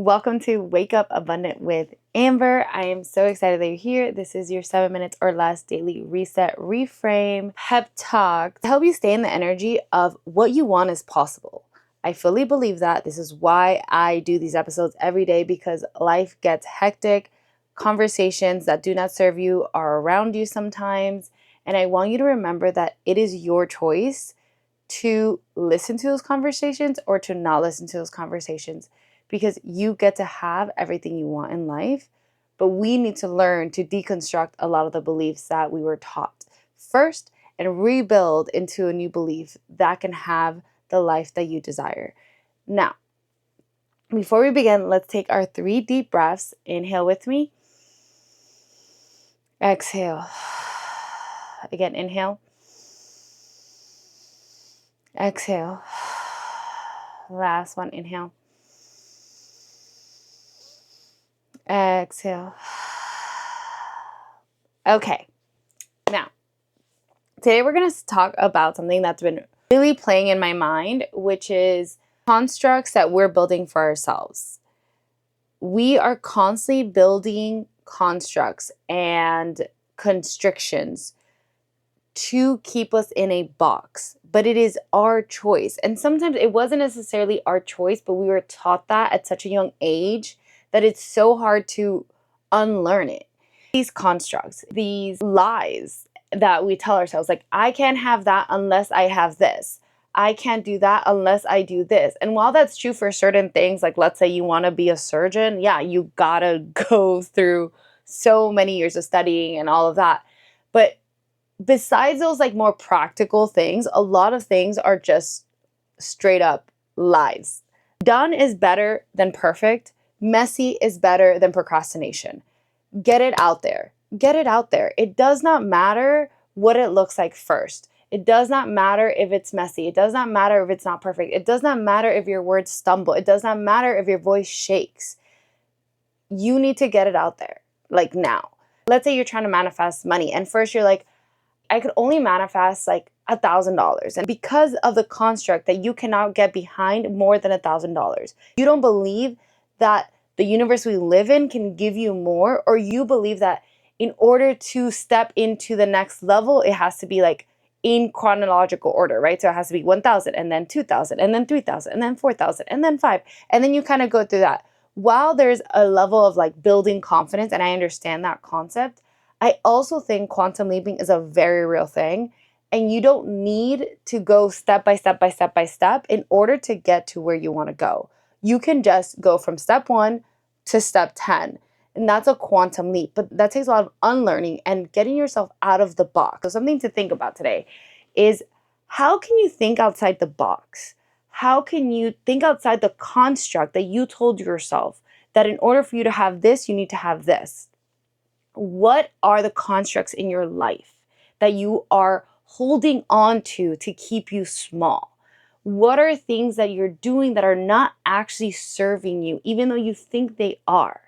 Welcome to Wake Up Abundant with Amber. I am so excited that you're here. This is your 7 minutes or less daily reset, reframe, pep talk to help you stay in the energy of what you want is possible. I fully believe that. This is why I do these episodes every day, because life gets hectic. Conversations that do not serve you are around you sometimes. And I want you to remember that it is your choice to listen to those conversations or to not listen to those conversations, because you get to have everything you want in life. But we need to learn to deconstruct a lot of the beliefs that we were taught first and rebuild into a new belief that can have the life that you desire. Now, before we begin, let's take our 3 deep breaths. Inhale with me. Exhale. Again, inhale. Exhale. Last one, inhale. Exhale. Okay, now, today we're going to talk about something that's been really playing in my mind, which is constructs that we're building for ourselves. We are constantly building constructs and constrictions to keep us in a box, but it is our choice. And sometimes it wasn't necessarily our choice, but we were taught that at such a young age that it's so hard to unlearn it. These constructs, these lies that we tell ourselves, like, I can't have that unless I have this. I can't do that unless I do this. And while that's true for certain things, like let's say you want to be a surgeon, yeah, you gotta go through so many years of studying and all of that. But besides those like more practical things, a lot of things are just straight up lies. Done is better than perfect. Messy is better than procrastination. Get it out there. Get it out there. It does not matter what it looks like first. It does not matter if it's messy. It does not matter if it's not perfect. It does not matter if your words stumble. It does not matter if your voice shakes. You need to get it out there, like now. Let's say you're trying to manifest money, and first you're like, I could only manifest like $1,000. And because of the construct that you cannot get behind more than $1,000, you don't believe that the universe we live in can give you more, or you believe that in order to step into the next level, it has to be like in chronological order, right? So it has to be 1,000 and then 2,000 and then 3,000 and then 4,000 and then 5. And then you kind of go through that. While there's a level of like building confidence, and I understand that concept, I also think quantum leaping is a very real thing, and you don't need to go step by step by step by step in order to get to where you want to go. You can just go from step 1 to step 10, and that's a quantum leap, but that takes a lot of unlearning and getting yourself out of the box. So something to think about today is, how can you think outside the box? How can you think outside the construct that you told yourself that in order for you to have this, you need to have this? What are the constructs in your life that you are holding on to keep you small? What are things that you're doing that are not actually serving you, even though you think they are?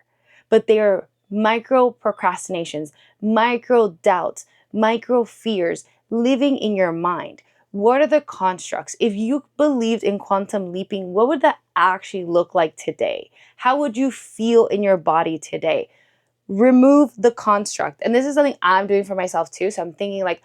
But they are micro procrastinations, micro doubts, micro fears living in your mind. What are the constructs? If you believed in quantum leaping, what would that actually look like today? How would you feel in your body today? Remove the construct. And this is something I'm doing for myself too. So I'm thinking like,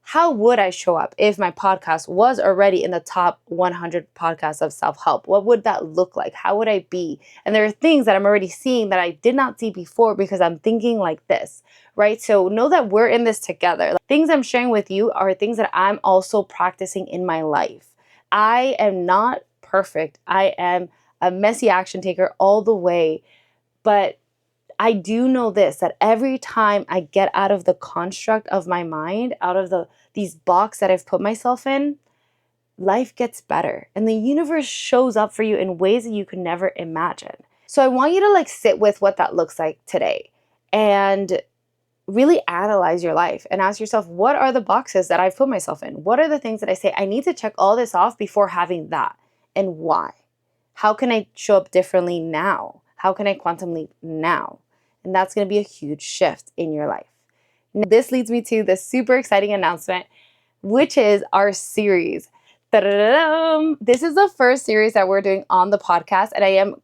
how would I show up if my podcast was already in the top 100 podcasts of self-help? What would that look like? How would I be? And there are things that I'm already seeing that I did not see before because I'm thinking like this, right? So know that we're in this together. Like, things I'm sharing with you are things that I'm also practicing in my life. I am not perfect. I am a messy action taker all the way. But I do know this, that every time I get out of the construct of my mind, out of these boxes that I've put myself in, life gets better. And the universe shows up for you in ways that you could never imagine. So I want you to like sit with what that looks like today and really analyze your life and ask yourself, what are the boxes that I've put myself in? What are the things that I say, I need to check all this off before having that? And why? How can I show up differently now? How can I quantum leap now? And that's going to be a huge shift in your life. Now, this leads me to the super exciting announcement, which is our series. Ta-da-da-dum! This is the first series that we're doing on the podcast, and I am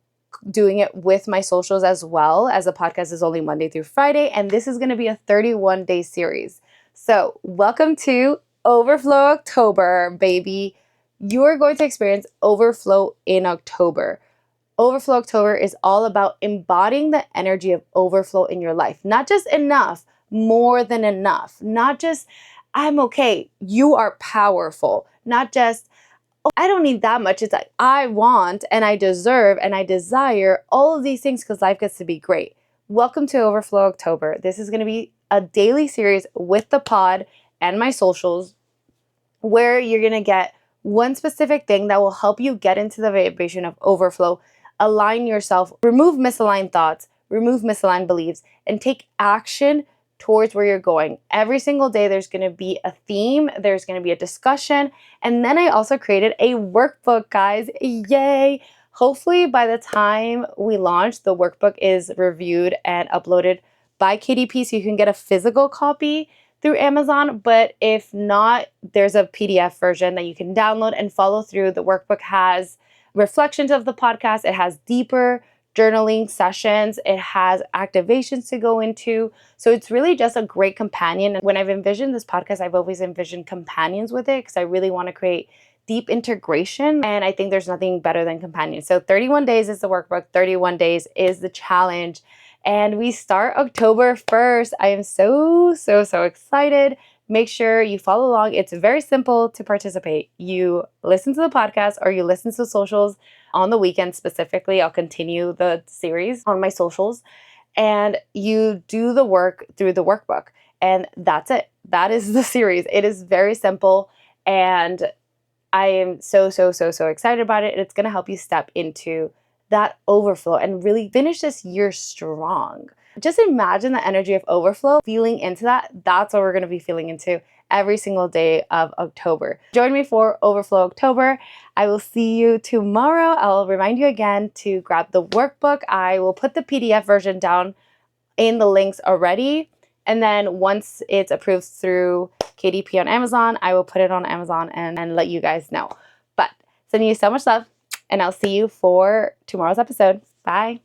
doing it with my socials as well, as the podcast is only Monday through Friday, and this is going to be a 31-day series. So welcome to Overflow October, baby. You're going to experience overflow in October. Overflow October is all about embodying the energy of overflow in your life. Not just enough, more than enough. Not just, I'm okay, you are powerful. Not just, I don't need that much. It's like, I want and I deserve and I desire all of these things because life gets to be great. Welcome to Overflow October. This is going to be a daily series with the pod and my socials where you're going to get one specific thing that will help you get into the vibration of overflow, align yourself, remove misaligned thoughts, remove misaligned beliefs, and take action towards where you're going. Every single day, there's going to be a theme, there's going to be a discussion, and then I also created a workbook, guys. Yay! Hopefully, by the time we launch, the workbook is reviewed and uploaded by KDP so you can get a physical copy through Amazon. But if not, there's a PDF version that you can download and follow through. The workbook has reflections of the podcast, it has deeper journaling sessions, it has activations to go into. So it's really just a great companion. And when I've envisioned this podcast, I've always envisioned companions with it because I really want to create deep integration. And I think there's nothing better than companions. So 31 days is the workbook, 31 days is the challenge. And we start October 1st. I am so excited. Make sure you follow along. It's very simple to participate. You listen to the podcast or you listen to socials on the weekend specifically. I'll continue the series on my socials. And you do the work through the workbook. And that's it. That is the series. It is very simple. And I am so excited about it. And it's going to help you step into that overflow and really finish this year strong. Just imagine the energy of overflow, feeling into that. That's what we're going to be feeling into every single day of October. Join me for Overflow October. I will see you tomorrow. I'll remind you again to grab the workbook. I will put the PDF version down in the links already. And then once it's approved through KDP on Amazon, I will put it on Amazon and let you guys know. But sending you so much love, and I'll see you for tomorrow's episode. Bye.